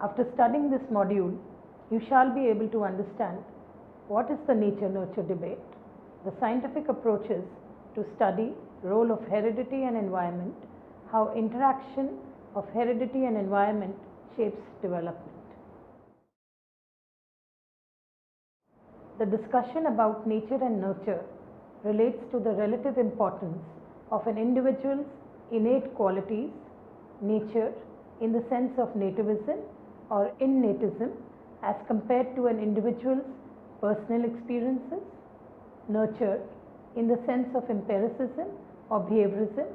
After studying this module, you shall be able to understand what is the nature-nurture debate, the scientific approaches to study role of heredity and environment, how interaction of heredity and environment shapes development. The discussion about nature and nurture relates to the relative importance of an individual's innate qualities, nature in the sense of nativism or innatism as compared to an individual's personal experiences, nurture in the sense of empiricism or behaviorism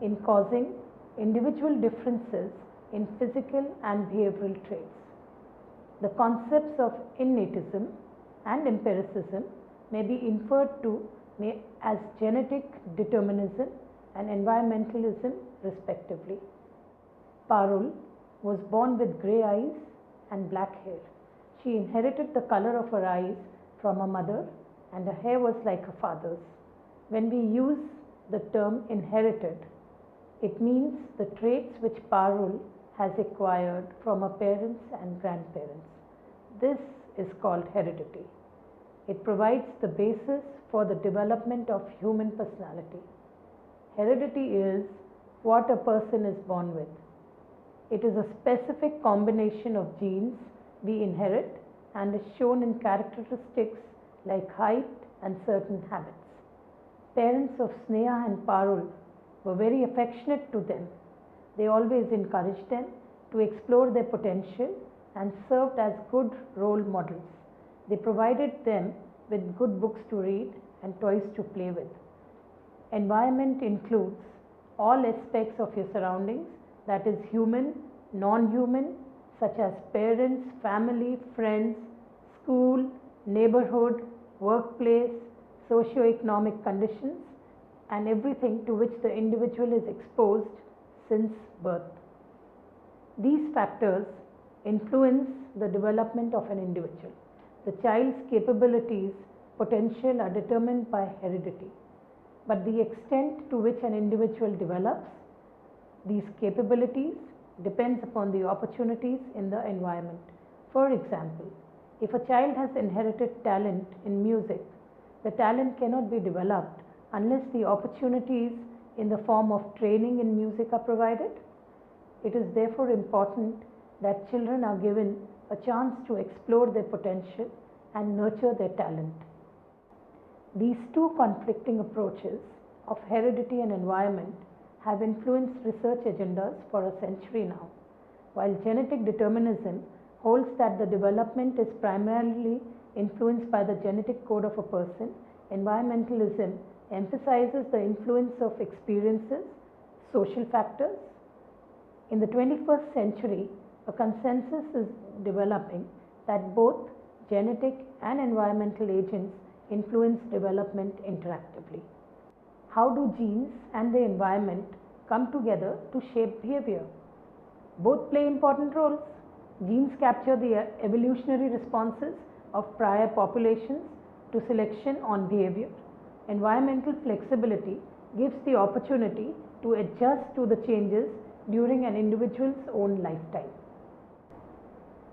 in causing individual differences in physical and behavioral traits. The concepts of innatism and empiricism may be inferred to as genetic determinism and environmentalism respectively. Parul was born with grey eyes and black hair. She inherited the color of her eyes from her mother and her hair was like her father's. When we use the term inherited, it means the traits which Parul has acquired from her parents and grandparents. This is called heredity. It provides the basis for the development of human personality. Heredity is what a person is born with. It is a specific combination of genes we inherit and is shown in characteristics like height and certain habits. Parents of Sneha and Parul were very affectionate to them. They always encouraged them to explore their potential and served as good role models. They provided them with good books to read and toys to play with. Environment includes all aspects of your surroundings, that is human, non-human, such as parents, family, friends, school, neighborhood, workplace, socio-economic conditions, and everything to which the individual is exposed since birth. These factors influence the development of an individual. The child's capabilities, potential are determined by heredity, but the extent to which an individual develops these capabilities depends upon the opportunities in the environment. For example, if a child has inherited talent in music, the talent cannot be developed unless the opportunities in the form of training in music are provided. It is therefore important that children are given a chance to explore their potential and nurture their talent. These two conflicting approaches of heredity and environment have influenced research agendas for a century now. While genetic determinism holds that the development is primarily influenced by the genetic code of a person, environmentalism emphasizes the influence of experiences, social factors. In the 21st century, a consensus is developing that both genetic and environmental agents influence development interactively. How do genes and the environment come together to shape behavior? Both play important roles. Genes capture the evolutionary responses of prior populations to selection on behavior. Environmental flexibility gives the opportunity to adjust to the changes during an individual's own lifetime.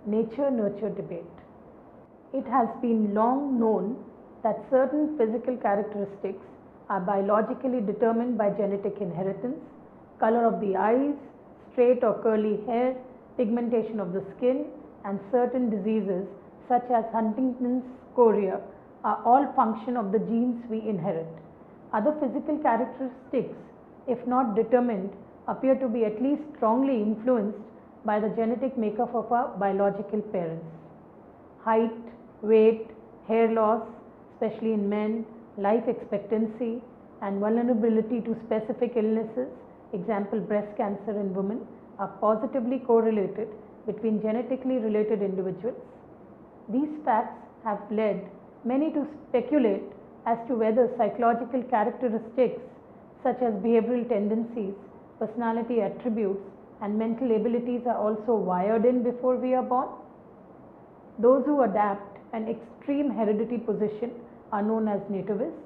Nature-nurture debate. It has been long known that certain physical characteristics are biologically determined by genetic inheritance. Color of the eyes, straight or curly hair, pigmentation of the skin, and certain diseases such as Huntington's chorea are all function of the genes we inherit. Other physical characteristics, if not determined, appear to be at least strongly influenced by the genetic makeup of our biological parents. Height, weight, hair loss, especially in men, life expectancy, and vulnerability to specific illnesses, example breast cancer in women, are positively correlated between genetically related individuals. These facts have led many to speculate as to whether psychological characteristics such as behavioral tendencies, personality attributes, and mental abilities are also wired in before we are born. Those who adapt an extreme heredity position are known as nativists.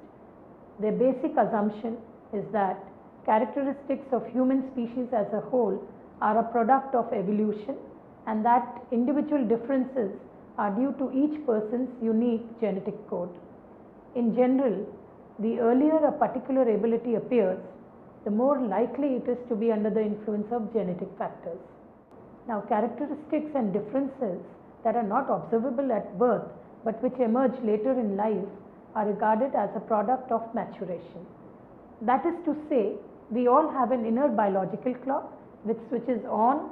Their basic assumption is that characteristics of human species as a whole are a product of evolution and that individual differences are due to each person's unique genetic code. In general, the earlier a particular ability appears, the more likely it is to be under the influence of genetic factors. Now, characteristics and differences that are not observable at birth but which emerge later in life are regarded as a product of maturation. That is to say, we all have an inner biological clock which switches on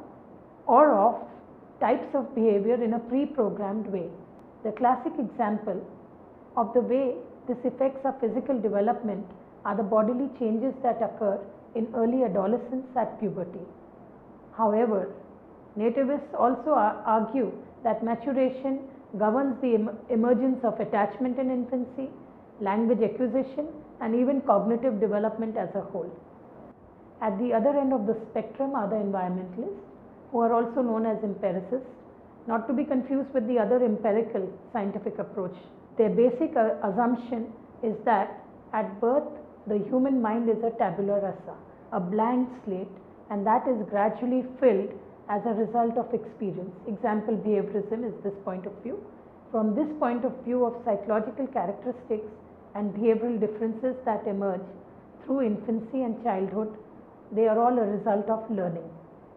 or off types of behavior in a pre-programmed way. The classic example of the way this affects our physical development are the bodily changes that occur in early adolescence at puberty. However, nativists also argue that maturation governs the emergence of attachment in infancy, language acquisition, and even cognitive development as a whole. At the other end of the spectrum are the environmentalists, who are also known as empiricists, not to be confused with the other empirical scientific approach. Their basic assumption is that at birth the human mind is a tabula rasa, a blank slate, and that is gradually filled as a result of experience. Example, behaviorism is this point of view. From this point of view of psychological characteristics and behavioral differences that emerge through infancy and childhood, they are all a result of learning.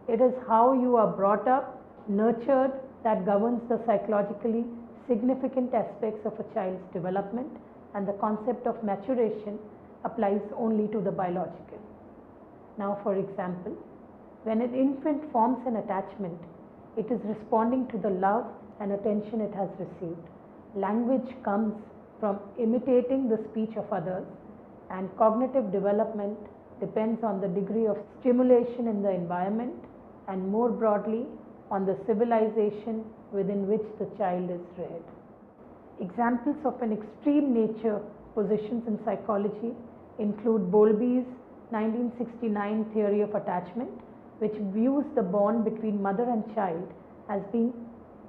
It is how you are brought up, nurtured, that governs the psychologically significant aspects of a child's development, and the concept of maturation applies only to the biological. Now, for example, when an infant forms an attachment, it is responding to the love and attention it has received. Language comes from imitating the speech of others, and cognitive development depends on the degree of stimulation in the environment and more broadly on the civilization within which the child is reared. Examples of an extreme nature positions in psychology include Bowlby's 1969 theory of attachment, which views the bond between mother and child as being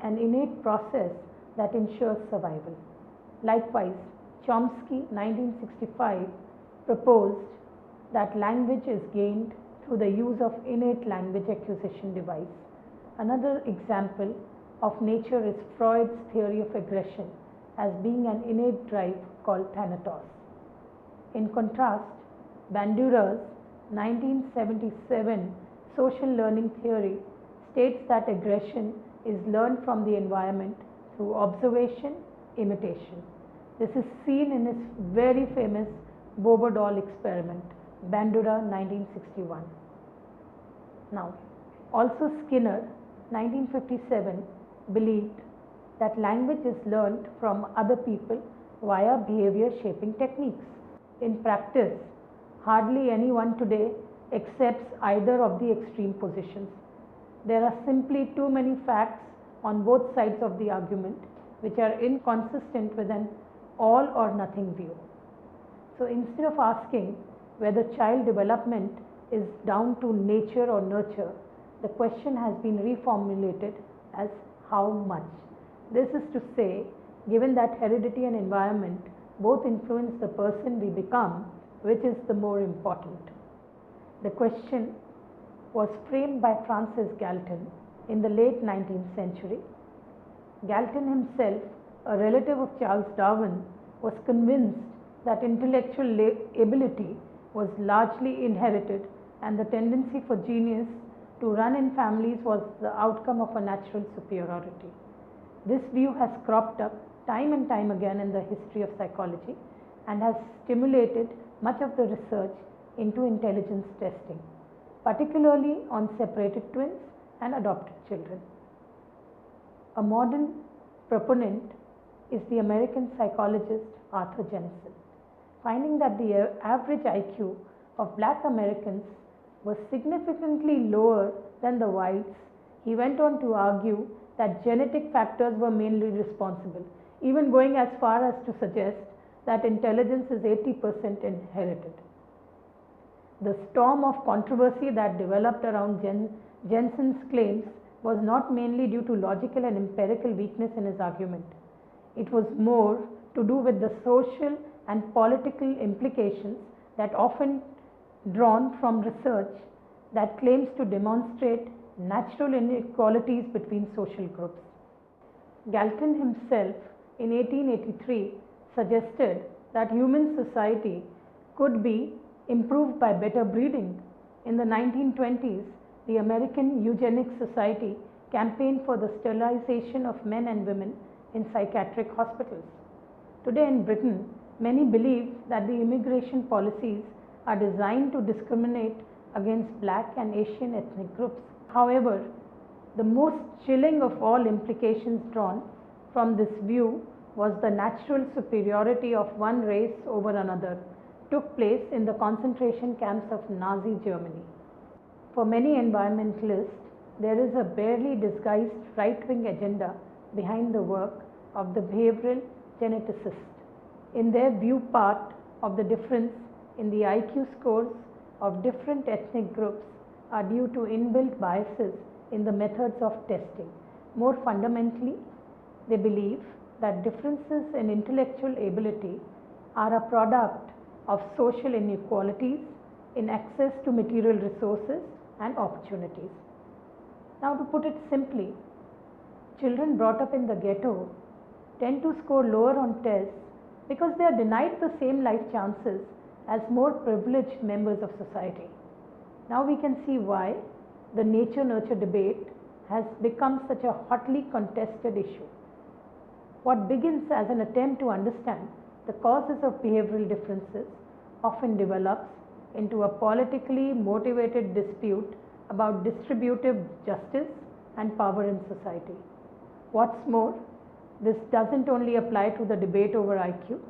an innate process that ensures survival. Likewise, Chomsky 1965 proposed that language is gained through the use of innate language acquisition device. Another example of nature is Freud's theory of aggression as being an innate drive called thanatos. In contrast, Bandura's 1977 social learning theory states that aggression is learned from the environment through observation, imitation. This is seen in his very famous Bobo doll experiment, Bandura 1961. Now, also Skinner 1957 believed that language is learned from other people via behavior shaping techniques. In practice, hardly anyone today accepts either of the extreme positions. There are simply too many facts on both sides of the argument which are inconsistent with an all or nothing view. So instead of asking whether child development is down to nature or nurture, the question has been reformulated as how much. This is to say, given that heredity and environment both influence the person we become, which is the more important? The question was framed by Francis Galton in the late 19th century. Galton himself, a relative of Charles Darwin, was convinced that intellectual ability was largely inherited and the tendency for genius to run in families was the outcome of a natural superiority. This view has cropped up time and time again in the history of psychology and has stimulated much of the research into intelligence testing, particularly on separated twins and adopted children. A modern proponent is the American psychologist Arthur Jensen. Finding that the average IQ of black Americans was significantly lower than the whites, he went on to argue that genetic factors were mainly responsible, even going as far as to suggest that intelligence is 80% inherited. The storm of controversy that developed around Jensen's claims was not mainly due to logical and empirical weakness in his argument. It was more to do with the social and political implications that often drawn from research that claims to demonstrate natural inequalities between social groups. Galton himself in 1883 suggested that human society could be improved by better breeding. In the 1920s, the American Eugenics Society campaigned for the sterilization of men and women in psychiatric hospitals. Today in Britain, many believe that the immigration policies are designed to discriminate against black and Asian ethnic groups. However, the most chilling of all implications drawn from this view was the natural superiority of one race over another took place in the concentration camps of Nazi Germany. For many environmentalists, there is a barely disguised right-wing agenda behind the work of the behavioral geneticists. In their view, part of the difference in the IQ scores of different ethnic groups are due to inbuilt biases in the methods of testing. More fundamentally, they believe that differences in intellectual ability are a product of social inequalities in access to material resources and opportunities. Now, to put it simply, children brought up in the ghetto tend to score lower on tests because they are denied the same life chances as more privileged members of society. Now we can see why the nature-nurture debate has become such a hotly contested issue. What begins as an attempt to understand the causes of behavioral differences often develops into a politically motivated dispute about distributive justice and power in society. What's more, this doesn't only apply to the debate over IQ,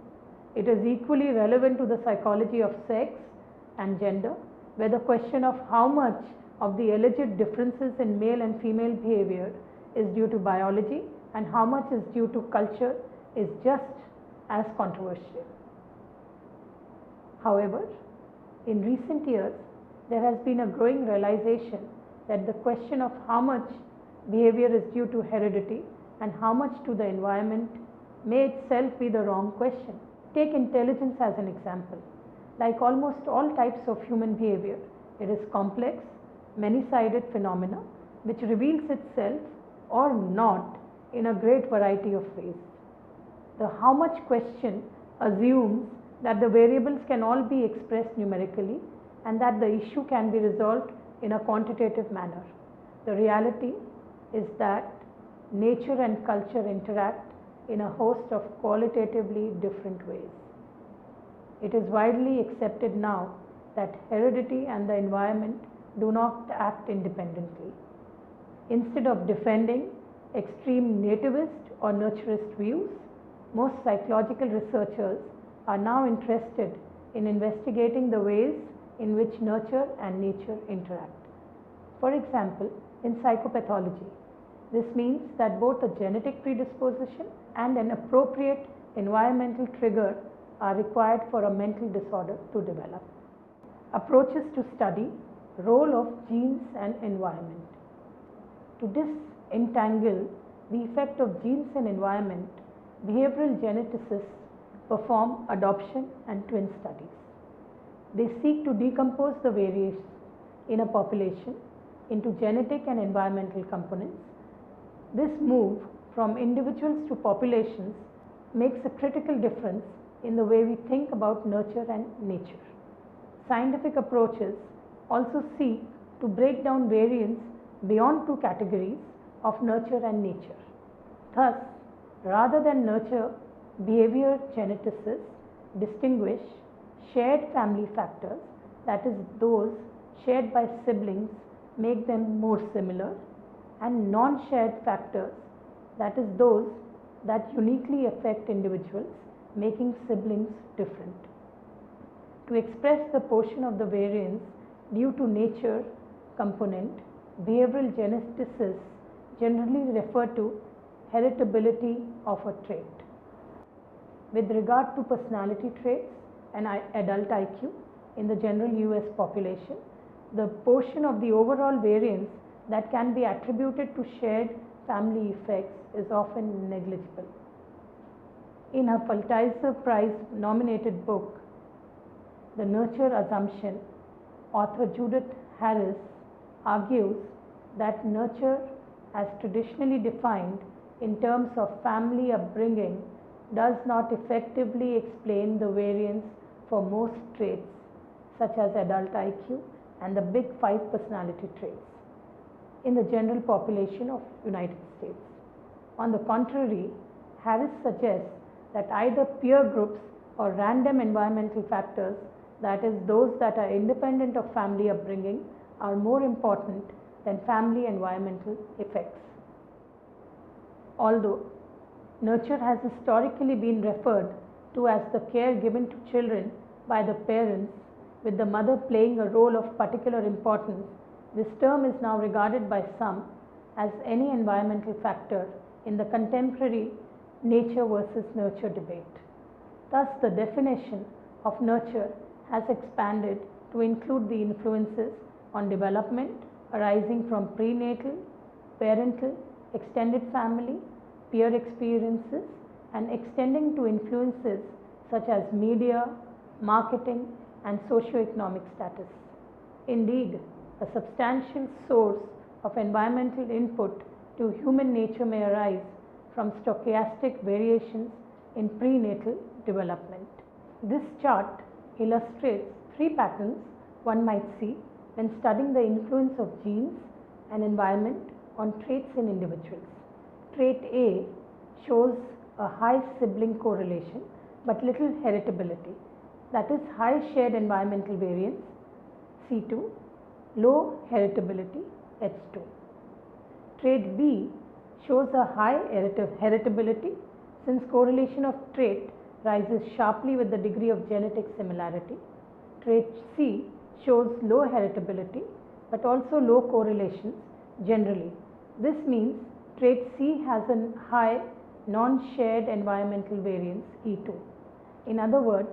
it is equally relevant to the psychology of sex and gender, where the question of how much of the alleged differences in male and female behavior is due to biology and how much is due to culture is just as controversial. However, in recent years, there has been a growing realization that the question of how much behavior is due to heredity and how much to the environment may itself be the wrong question. Take intelligence as an example. Like almost all types of human behavior, it is complex, many-sided phenomena which reveals itself or not in a great variety of ways. The how much question assumes that the variables can all be expressed numerically and that the issue can be resolved in a quantitative manner. The reality is that nature and culture interact in a host of qualitatively different ways. It is widely accepted now that heredity and the environment do not act independently. Instead of defending extreme nativist or nurturist views, most psychological researchers are now interested in investigating the ways in which nurture and nature interact. For example, in psychopathology, this means that both a genetic predisposition and an appropriate environmental trigger are required for a mental disorder to develop. Approaches to study role of genes and environment. To disentangle the effect of genes and environment, behavioral geneticists perform adoption and twin studies. They seek to decompose the variations in a population into genetic and environmental components. This move from individuals to populations makes a critical difference in the way we think about nurture and nature. Scientific approaches also seek to break down variance beyond two categories of nurture and nature. Thus, rather than nurture, behavior geneticists distinguish shared family factors, that is, those shared by siblings make them more similar, and non-shared factors, that is, those that uniquely affect individuals, making siblings different. To express the portion of the variance due to nature component, behavioral geneticists generally refer to heritability of a trait. With regard to personality traits and adult IQ in the general US population, the portion of the overall variance that can be attributed to shared family effects is often negligible. In her Pulitzer Prize nominated book, The Nurture Assumption, author Judith Harris argues that nurture, as traditionally defined in terms of family upbringing, does not effectively explain the variance for most traits such as adult IQ and the big five personality traits in the general population of United States. On the contrary, Harris suggests that either peer groups or random environmental factors, that is, those that are independent of family upbringing, are more important than family environmental effects. Although nurture has historically been referred to as the care given to children by the parents, with the mother playing a role of particular importance, this term is now regarded by some as any environmental factor in the contemporary nature versus nurture debate. Thus, the definition of nurture has expanded to include the influences on development arising from prenatal, parental, extended family, peer experiences, and extending to influences such as media, marketing, and socioeconomic status. Indeed, a substantial source of environmental input to human nature may arise from stochastic variations in prenatal development. This chart illustrates three patterns one might see when studying the influence of genes and environment on traits in individuals. Trait A shows a high sibling correlation but little heritability, that is, high shared environmental variance, C2, low heritability, H2. Trait B shows a high heritability since correlation of trait rises sharply with the degree of genetic similarity. Trait C shows low heritability but also low correlations generally. This means trait C has a high non-shared environmental variance, E2. In other words,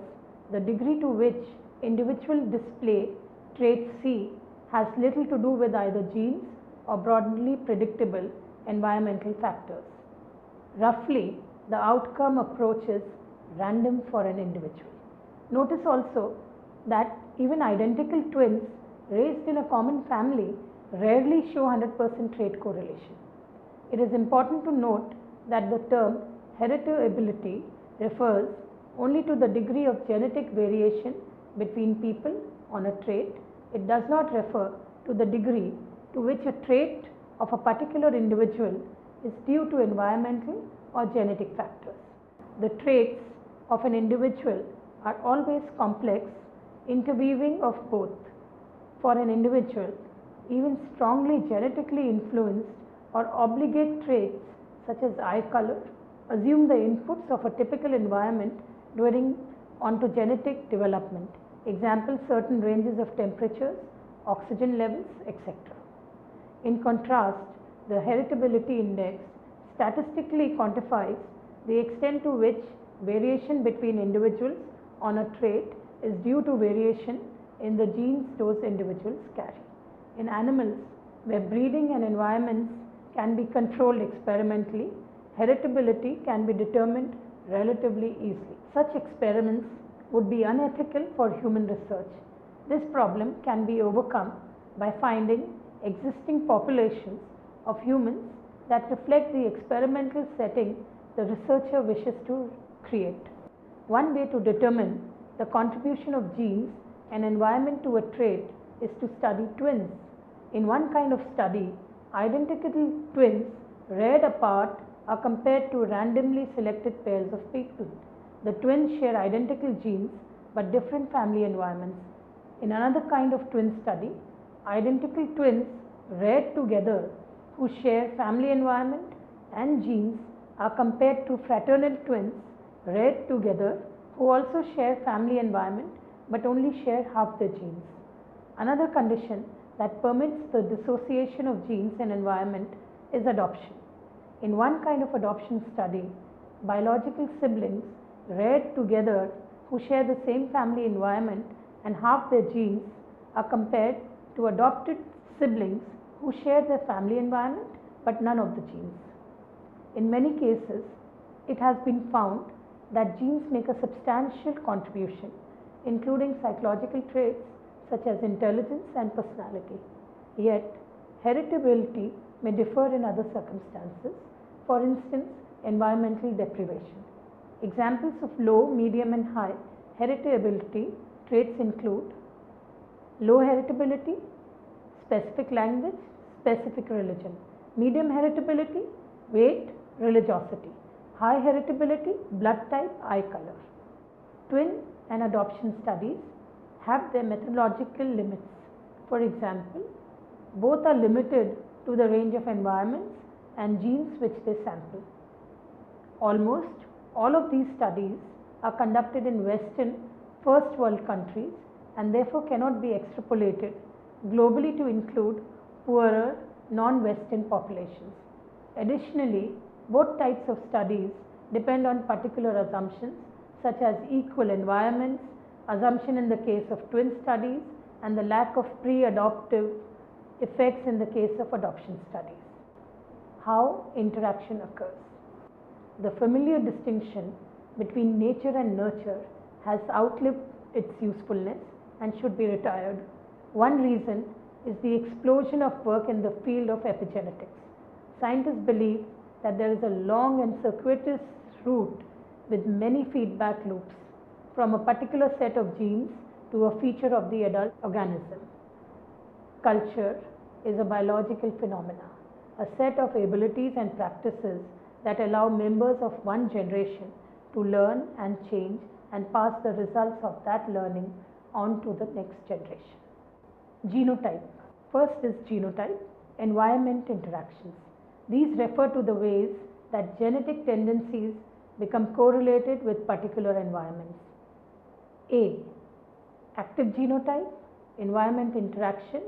the degree to which individuals display trait C has little to do with either genes or broadly predictable environmental factors. Roughly, the outcome approaches random for an individual. Notice also that even identical twins raised in a common family rarely show 100% trait correlation. It is important to note that the term heritability refers only to the degree of genetic variation between people on a trait. It does not refer to the degree to which a trait of a particular individual is due to environmental or genetic factors. The traits of an individual are always complex interweaving of both. For an individual, even strongly genetically influenced or obligate traits such as eye color assume the inputs of a typical environment during onto genetic development. Example, certain ranges of temperatures, oxygen levels, etc. In contrast, the heritability index statistically quantifies the extent to which variation between individuals on a trait is due to variation in the genes those individuals carry. In animals, where breeding and environments can be controlled experimentally, heritability can be determined relatively easily. Such experiments would be unethical for human research. This problem can be overcome by finding existing populations of humans that reflect the experimental setting the researcher wishes to create. One way to determine the contribution of genes and environment to a trait is to study twins. In one kind of study, identical twins reared apart are compared to randomly selected pairs of people. The twins share identical genes but different family environments. In another kind of twin study, identical twins reared together who share family environment and genes are compared to fraternal twins reared together who also share family environment but only share half their genes. Another condition that permits the dissociation of genes and environment is adoption. In one kind of adoption study, biological siblings reared together who share the same family environment and half their genes are compared to adopted siblings who share their family environment but none of the genes. In many cases, it has been found that genes make a substantial contribution, including psychological traits such as intelligence and personality. Yet, Heritability may differ in other circumstances, for instance, environmental deprivation. Examples of low, medium and high heritability traits include low heritability, specific language, specific religion. Medium heritability, weight, religiosity. High heritability, blood type, eye color. Twin and adoption studies have their methodological limits. For example, both are limited to the range of environments and genes which they sample. Almost all of these studies are conducted in Western first world countries and therefore cannot be extrapolated globally to include poorer non-Western populations. Additionally, both types of studies depend on particular assumptions such as equal environments, assumption in the case of twin studies, and the lack of pre-adoptive effects in the case of adoption studies. How interaction occurs. The familiar distinction between nature and nurture has outlived its usefulness and should be retired. One reason is the explosion of work in the field of epigenetics. Scientists believe that there is a long and circuitous route with many feedback loops from a particular set of genes to a feature of the adult organism. Culture is a biological phenomenon, a set of abilities and practices that allow members of one generation to learn and change and pass the results of that learning on to the next generation. Genotype. First is genotype, environment interactions. These refer to the ways that genetic tendencies become correlated with particular environments. A. Active genotype, environment interaction,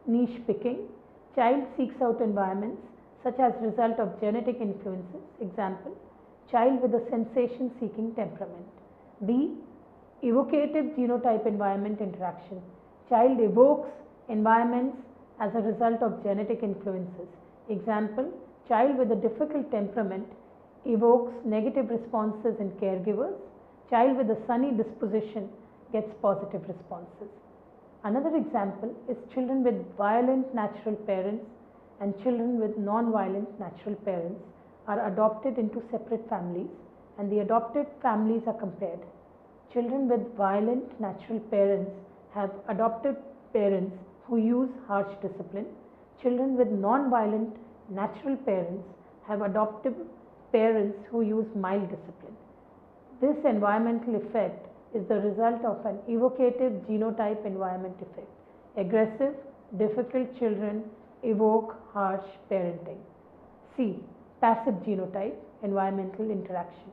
niche picking. Child seeks out environments such as result of genetic influences. Example, child with a sensation-seeking temperament. B. Evocative genotype environment interaction. Child evokes environments as a result of genetic influences. Example, child with a difficult temperament evokes negative responses in caregivers. Child with a sunny disposition gets positive responses. Another example is children with violent natural parents and children with non-violent natural parents are adopted into separate families and the adopted families are compared. Children with violent natural parents have adopted parents who use harsh discipline. Children with non-violent natural parents have adoptive parents who use mild discipline. This environmental effect is the result of an evocative genotype environment effect. Aggressive, difficult children evoke harsh parenting. C. Passive genotype environmental interaction.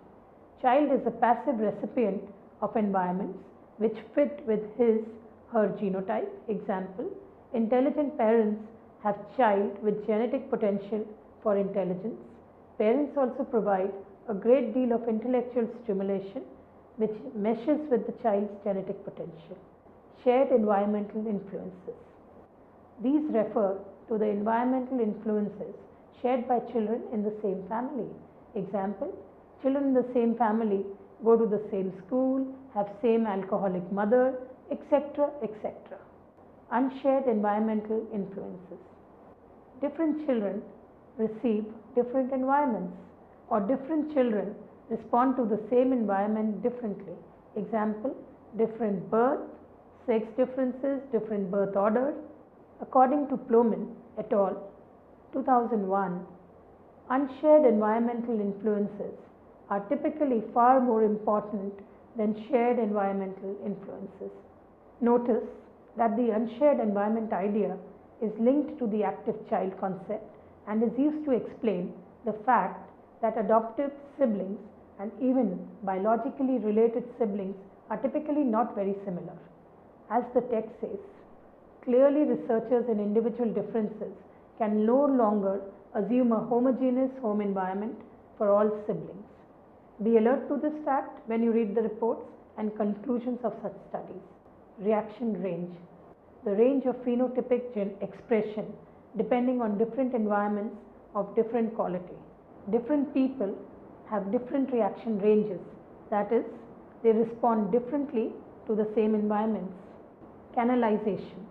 Child is a passive recipient of environments which fit with his/her genotype. Example, intelligent parents have child with genetic potential for intelligence. Parents also provide a great deal of intellectual stimulation which meshes with the child's genetic potential. Shared environmental influences. These refer to the environmental influences shared by children in the same family. Example, children in the same family go to the same school, have same alcoholic mother, etc., etc. Unshared environmental influences. Different children receive different environments, or different children respond to the same environment differently. Example, different birth, sex differences, different birth orders. According to Plomin et al., 2001, unshared environmental influences are typically far more important than shared environmental influences. Notice that the unshared environment idea is linked to the active child concept and is used to explain the fact that adoptive siblings and even biologically related siblings are typically not very similar. As the text says, clearly researchers in individual differences can no longer assume a homogeneous home environment for all siblings. Be alert to this fact when you read the reports and conclusions of such studies. Reaction range. The range of phenotypic expression depending on different environments of different quality. Different people have different reaction ranges, that is, they respond differently to the same environments. Canalization.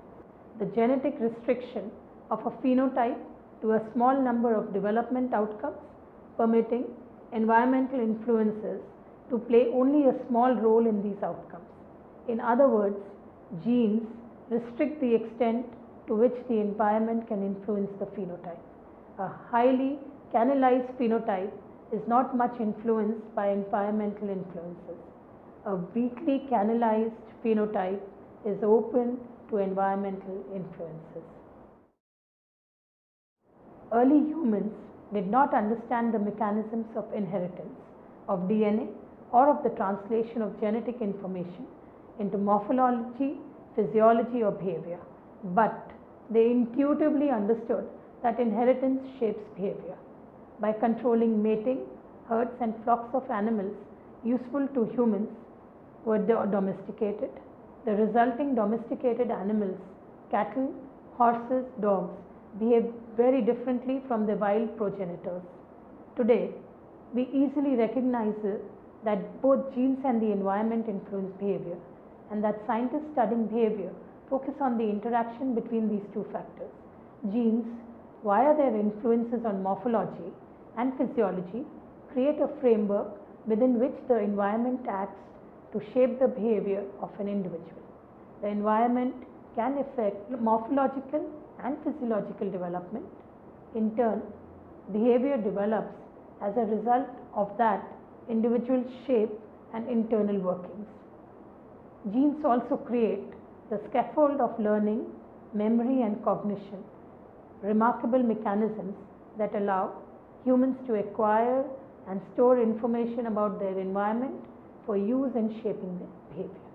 The genetic restriction of a phenotype to a small number of development outcomes, permitting environmental influences to play only a small role in these outcomes. In other words, genes restrict the extent to which the environment can influence the phenotype. A highly canalized phenotype is not much influenced by environmental influences. A weakly canalized phenotype is open to environmental influences. Early humans did not understand the mechanisms of inheritance of DNA or of the translation of genetic information into morphology, physiology or behavior, but they intuitively understood that inheritance shapes behavior. By controlling mating, herds and flocks of animals useful to humans were domesticated. The resulting domesticated animals, cattle, horses, dogs, behave very differently from their wild progenitors. Today, we easily recognize that both genes and the environment influence behavior, and that scientists studying behavior focus on the interaction between these two factors. Genes, via their influences on morphology and physiology, create a framework within which the environment acts to shape the behavior of an individual. The environment can affect morphological and physiological development. In turn, behavior develops as a result of that individual shape and internal workings. Genes also create the scaffold of learning, memory and cognition, remarkable mechanisms that allow humans to acquire and store information about their environment for use in shaping their behavior.